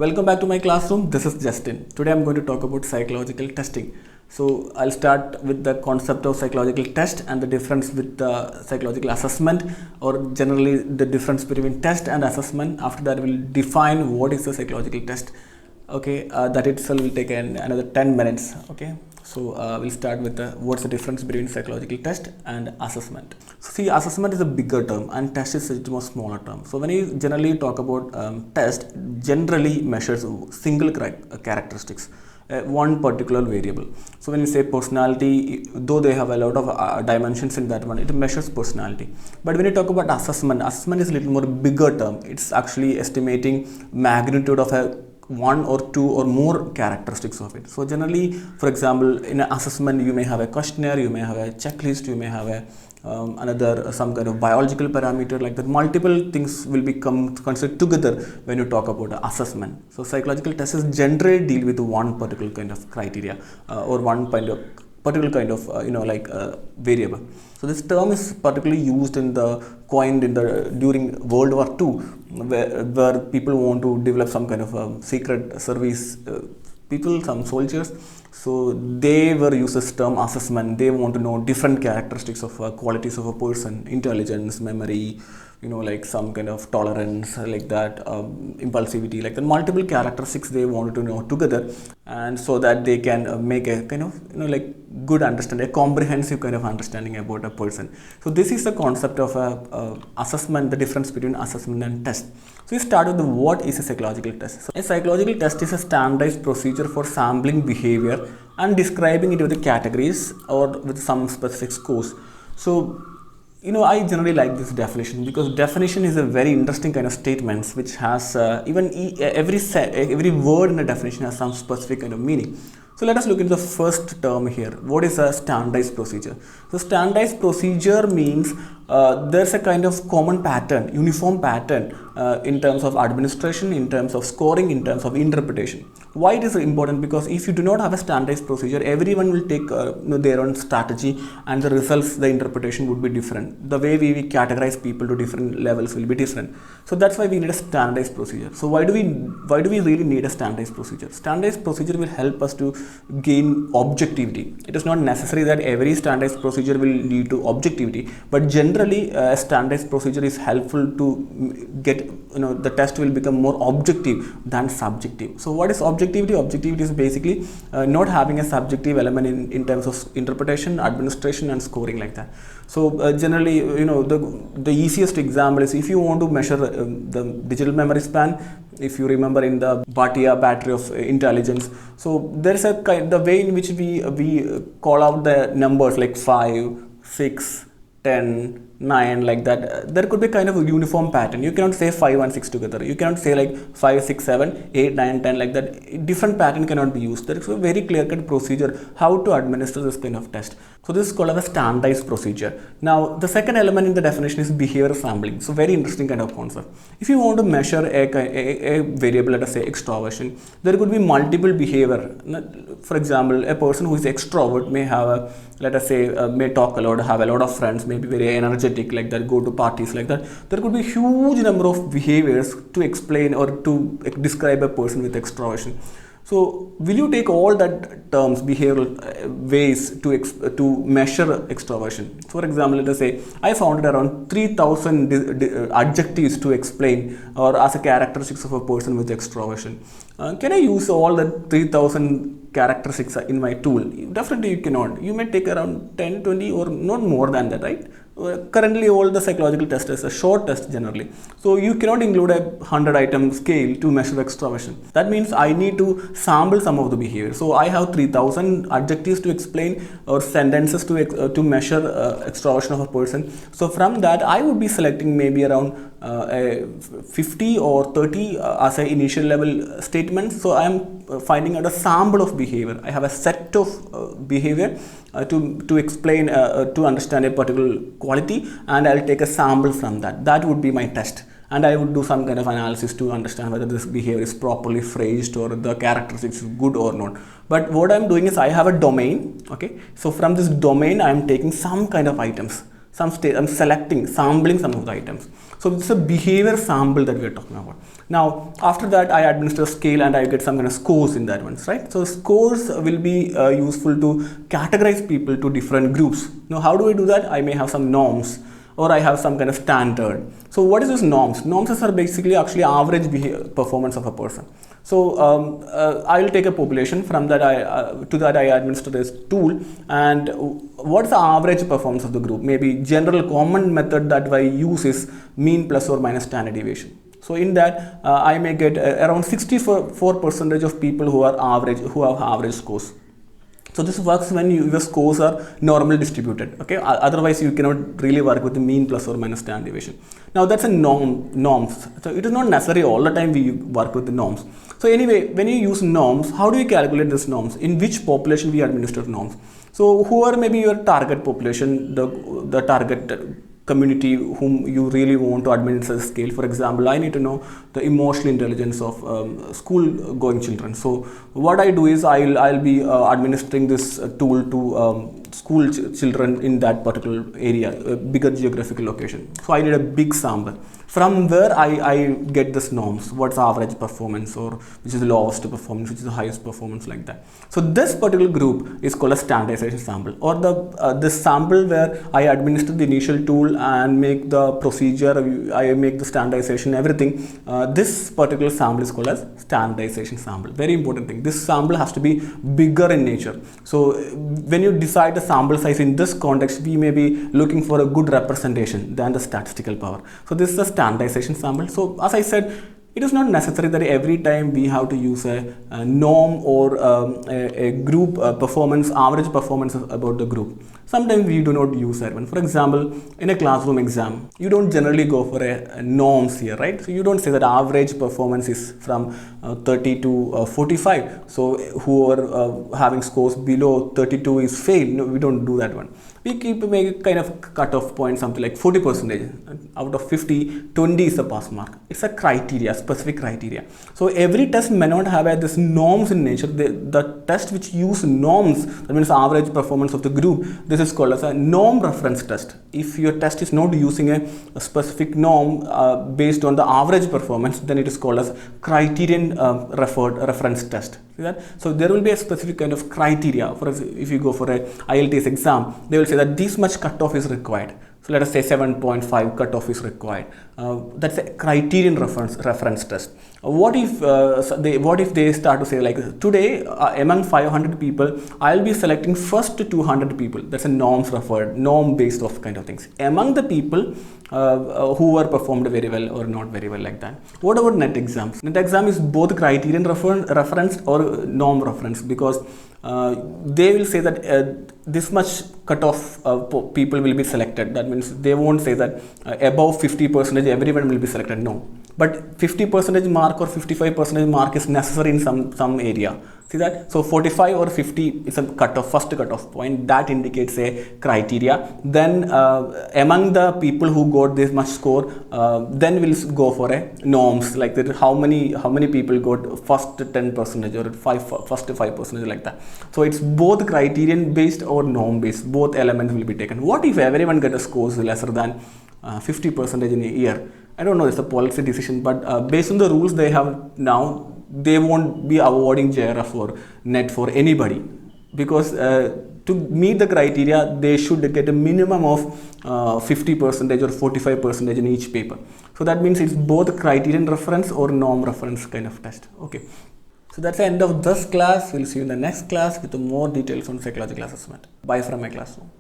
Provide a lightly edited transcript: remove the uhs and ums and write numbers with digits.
Welcome back to my classroom. This is Justin. Today I'm going to talk about psychological testing. So I'll start with the concept of psychological test and the difference with the psychological assessment, or generally the difference between test and assessment. After that, we'll define what is a psychological test. Okay, that itself will take another 10 minutes. Okay, so we'll start with what's the difference between psychological test and assessment. So see, assessment is a bigger term and test is a more smaller term. So when you generally talk about test, generally measures single characteristics, one particular variable. So when you say personality, though they have a lot of dimensions in that one, it measures personality. But when you talk about assessment is a little more bigger term. It's actually estimating magnitude of a one or two or more characteristics of it. So generally, for example, in an assessment, you may have a questionnaire, you may have a checklist, you may have a some kind of biological parameter, like that. Multiple things will become considered together when you talk about assessment. So psychological tests generally deal with one particular kind of criteria or one kind of particular kind of variable. So this term is particularly used coined during World War II, where people want to develop some kind of secret service people, some soldiers. So they were used this term assessment. They want to know different characteristics of qualities of a person: intelligence, memory, like some kind of tolerance, like that, impulsivity, like the multiple characteristics they wanted to know together, and so that they can make a kind of like good understanding, a comprehensive kind of understanding about a person. So this is the concept of assessment, the difference between assessment and test. So we start with what is a psychological test. So a psychological test is a standardized procedure for sampling behavior and describing it with the categories or with some specific scores. So I generally like this definition because definition is a very interesting kind of statements which has every word in the definition has some specific kind of meaning. So let us look into the first term here. What is a standardized procedure? So standardized procedure means there's a kind of common pattern, uniform pattern in terms of administration, in terms of scoring, in terms of interpretation. Why it is important? Because if you do not have a standardized procedure, everyone will take their own strategy, and the results, the interpretation would be different. The way we categorize people to different levels will be different. So that's why we need a standardized procedure. So why do we really need a standardized procedure? Standardized procedure will help us to gain objectivity. It is not necessary that every standardized procedure will lead to objectivity, but generally a standardized procedure is helpful to get the test will become more objective than subjective. So what is objectivity? Objectivity is basically not having a subjective element in terms of interpretation, administration, and scoring, like that. So generally, the easiest example is if you want to measure the digital memory span. If you remember in the Bhatia battery of intelligence, so there is the way in which we call out the numbers like 5, 6, 10, 9, like that. There could be kind of a uniform pattern. You cannot say 5 and 6 together. You cannot say like 5, 6, 7, 8, 9, 10, like that. Different pattern cannot be used. There is a very clear-cut procedure how to administer this kind of test. So this is called as a standardized procedure. Now the second element in the definition is behavior sampling. So very interesting kind of concept. If you want to measure a variable, let us say extroversion, there could be multiple behavior. For example, a person who is extrovert may have let us say may talk a lot, have a lot of friends, may be very energetic, like that, go to parties, like that. There could be huge number of behaviors to explain or to describe a person with extroversion. So will you take all that terms, behavioral ways to measure extroversion? For example, let us say I found around 3,000 adjectives to explain or as a characteristics of a person with extroversion. Can I use all the 3,000 characteristics in my tool? Definitely you cannot. You may take around 10, 20 or not more than that, right? Currently all the psychological test is a short test generally. So you cannot include a 100-item scale to measure extroversion. That means I need to sample some of the behavior. So I have 3,000 adjectives to explain or sentences to measure extroversion of a person. So from that I would be selecting maybe around 50 or 30 as an initial level statements. So I am finding out a sample of behavior. I have a set of behavior to explain to understand a particular quality, and I'll take a sample from that. That would be my test, and I would do some kind of analysis to understand whether this behavior is properly phrased or the characteristics is good or not. But what I'm doing is I have a domain. Okay, so from this domain I am taking some kind of items, I'm selecting, sampling some of the items. So it's a behavior sample that we're talking about. Now, after that, I administer a scale and I get some kind of scores in that one, right? So scores will be useful to categorize people to different groups. Now, how do I do that? I may have some norms, or I have some kind of standard. So what is this norms? Norms are basically actually average performance of a person. So I will take a population, from that to that I administer this tool, and what's the average performance of the group? Maybe general common method that I use is mean plus or minus standard deviation. So in that I may get around 64% of people who are average, who have average scores. So this works when your scores are normally distributed. Okay, otherwise you cannot really work with the mean plus or minus standard deviation. Now that's a norms. So it is not necessary all the time we work with the norms. So anyway, when you use norms, how do you calculate these norms? In which population we administer norms? So who are maybe your target population, the target community whom you really want to administer a scale. For example, I need to know the emotional intelligence of school going children. So what I do is I'll be administering this tool to school children in that particular area, a bigger geographical location. So I need a big sample. From where I get this norms, what's average performance, or which is the lowest performance, which is the highest performance, like that. So this particular group is called a standardization sample, or the sample where I administer the initial tool and make the procedure, I make the standardization, everything. This particular sample is called as standardization sample. Very important thing. This sample has to be bigger in nature. So when you decide the sample size in this context, we may be looking for a good representation than the statistical power. So this is a standardization sample. So as I said, it is not necessary that every time we have to use a norm or a group performance, average performance about the group. Sometimes we do not use that one. For example, in a classroom exam, you don't generally go for a norms here, right? So you don't say that average performance is from 30 to 45. So who are having scores below 32 is failed. No, we don't do that one. We keep a kind of cutoff point, something like 40%. Out of 50, 20 is a pass mark. It's a criteria, specific criteria. So every test may not have this norms in nature. The test which use norms, that means average performance of the group, this is called as a norm reference test. If your test is not using a specific norm based on the average performance, then it is called as criterion reference test. See that? So there will be a specific kind of criteria. For example, if you go for a IELTS exam, they will say that this much cutoff is required. So let us say 7.5 cutoff is required. That's a criterion reference test. What if they start to say like today among 500 people, I'll be selecting first 200 people. That's a norm based of kind of things. Among the people who were performed very well or not very well, like that. What about net exams? Net exam is both criterion reference or norm reference, because they will say that this much cutoff people will be selected. That means they won't say that above 50% everyone will be selected. No, but 50% mark or 55% mark is necessary in some area. See that? So 45 or 50 is a cutoff, first cutoff point. That indicates a criteria. Then among the people who got this much score, then we'll go for a norms, like that. How many people got first 10% or first 5%, like that. So it's both criterion based or norm based. Both elements will be taken. What if everyone get a scores lesser than 50% in a year? I don't know, it's a policy decision, but based on the rules they have now, they won't be awarding JRF or NET for anybody, because to meet the criteria, they should get a minimum of 50% or 45% in each paper. So that means it's both criterion reference or norm reference kind of test. Okay. So that's the end of this class. We'll see you in the next class with more details on psychological assessment. Bye from my classroom.